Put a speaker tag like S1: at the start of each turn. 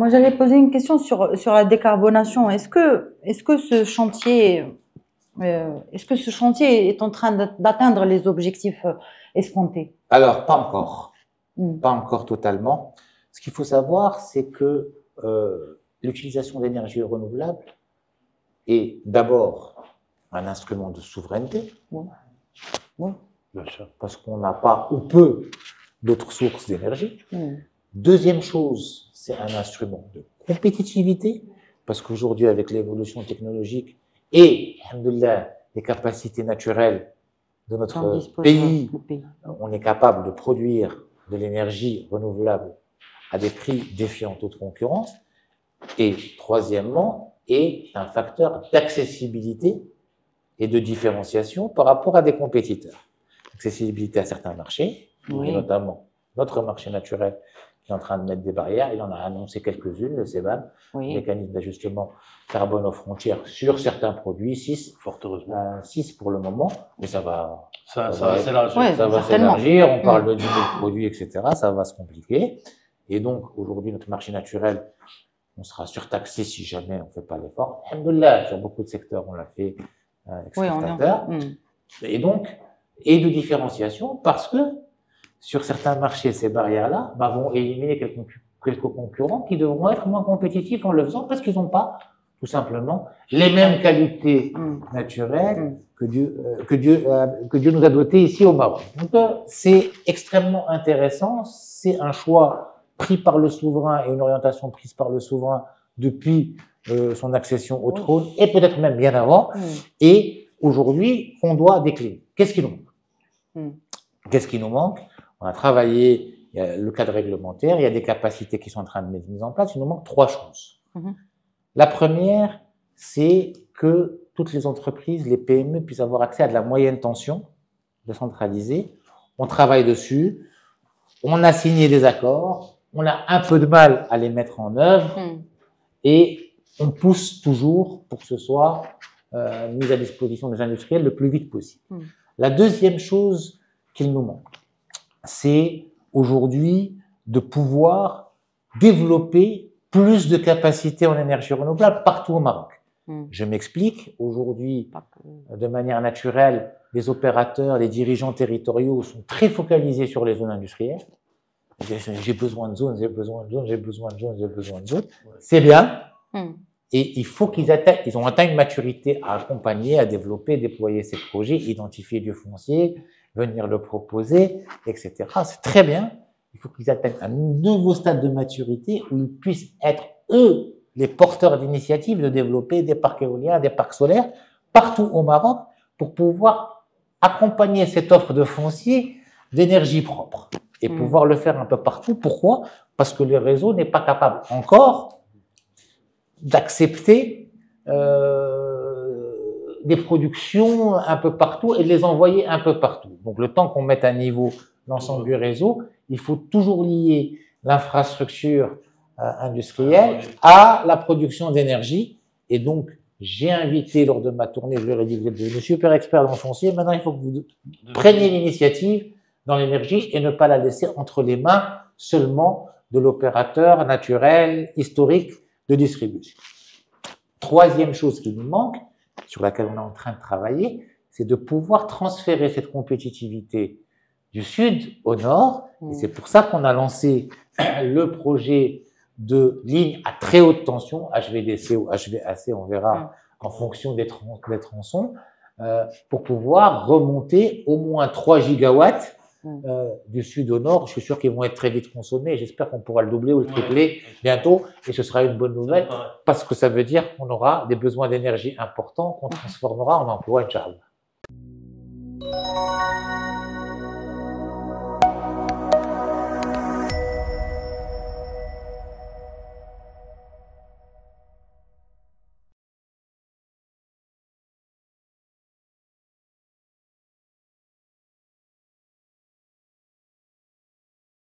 S1: moi j'allais poser une question sur la décarbonation. Est-ce que ce chantier est en train d'atteindre les objectifs escomptés?
S2: Alors, pas encore.
S1: Mm.
S2: Pas encore totalement. Ce qu'il faut savoir, c'est que l'utilisation d'énergie renouvelable est d'abord un instrument de souveraineté, parce qu'on n'a pas ou peu d'autres sources d'énergie. Deuxième chose, c'est un instrument de compétitivité, parce qu'aujourd'hui, avec l'évolution technologique et, alhamdoulilah, les capacités naturelles de notre pays, on est capable de produire de l'énergie renouvelable à des prix défiant toute concurrence. Et troisièmement, est un facteur d'accessibilité et de différenciation par rapport à des compétiteurs. Accessibilité à certains marchés, et notamment notre marché naturel qui est en train de mettre des barrières. Il en a annoncé quelques-unes, le CBAM, mécanisme d'ajustement carbone aux frontières sur certains produits, 6,
S3: fort heureusement.
S2: 6 pour le moment, mais ça va
S1: s'élargir.
S2: On parle de 10 000 produits, etc. Ça va se compliquer. Et donc, aujourd'hui, notre marché naturel, on sera surtaxé si jamais on ne fait pas l'effort. Alhamdoulilah, sur beaucoup de secteurs, on l'a fait exportateur. Et donc, et de différenciation, parce que sur certains marchés, ces barrières-là vont éliminer quelques concurrents qui devront être moins compétitifs en le faisant parce qu'ils n'ont pas, tout simplement, les mêmes qualités naturelles que Dieu nous a dotés ici au Maroc. Donc, c'est extrêmement intéressant. C'est un choix pris par le souverain et une orientation prise par le souverain depuis son accession au trône et peut-être même bien avant. Et aujourd'hui, on doit décliner. Qu'est-ce qui nous manque? Qu'est-ce qui nous manque? On a travaillé, il y a le cadre réglementaire, il y a des capacités qui sont en train de être mises en place. Il nous manque 3 choses. La première, c'est que toutes les entreprises, les PME, puissent avoir accès à de la moyenne tension décentralisée. On travaille dessus. On a signé des accords. On a un peu de mal à les mettre en œuvre. Et on pousse toujours pour que ce soit mis à disposition des industriels le plus vite possible. La deuxième chose qu'il nous manque, c'est aujourd'hui de pouvoir développer plus de capacités en énergie renouvelable partout au Maroc. Je m'explique, aujourd'hui, de manière naturelle, les opérateurs, les dirigeants territoriaux sont très focalisés sur les zones industrielles. J'ai besoin de zones, j'ai besoin de zones, j'ai besoin de zones, j'ai besoin de zones. C'est bien. Et il faut qu'ils ont atteint une maturité à accompagner, à développer, déployer ces projets, identifier du foncier, venir le proposer, etc. C'est très bien. Il faut qu'ils atteignent un nouveau stade de maturité où ils puissent être, eux, les porteurs d'initiatives de développer des parcs éoliens, des parcs solaires, partout au Maroc, pour pouvoir accompagner cette offre de foncier d'énergie propre et pouvoir le faire un peu partout. Pourquoi? Parce que le réseau n'est pas capable encore d'accepter des productions un peu partout et de les envoyer un peu partout. Donc, le temps qu'on mette à niveau l'ensemble du réseau, il faut toujours lier l'infrastructure industrielle à la production d'énergie. Et donc, j'ai invité lors de ma tournée, je leur ai dit, vous êtes devenus super experts dans le foncier, maintenant il faut que vous preniez l'initiative dans l'énergie et ne pas la laisser entre les mains seulement de l'opérateur naturel, historique de distribution. Troisième chose qui nous manque, sur laquelle on est en train de travailler, c'est de pouvoir transférer cette compétitivité du sud au nord. Et c'est pour ça qu'on a lancé le projet de ligne à très haute tension, HVDC ou HVAC, on verra en fonction des tronçons, pour pouvoir remonter au moins 3 gigawatts du sud au nord. Je suis sûr qu'ils vont être très vite consommés. J'espère qu'on pourra le doubler ou le tripler bientôt. Et ce sera une bonne nouvelle parce que ça veut dire qu'on aura des besoins d'énergie importants qu'on transformera en emploi, Inch'Allah.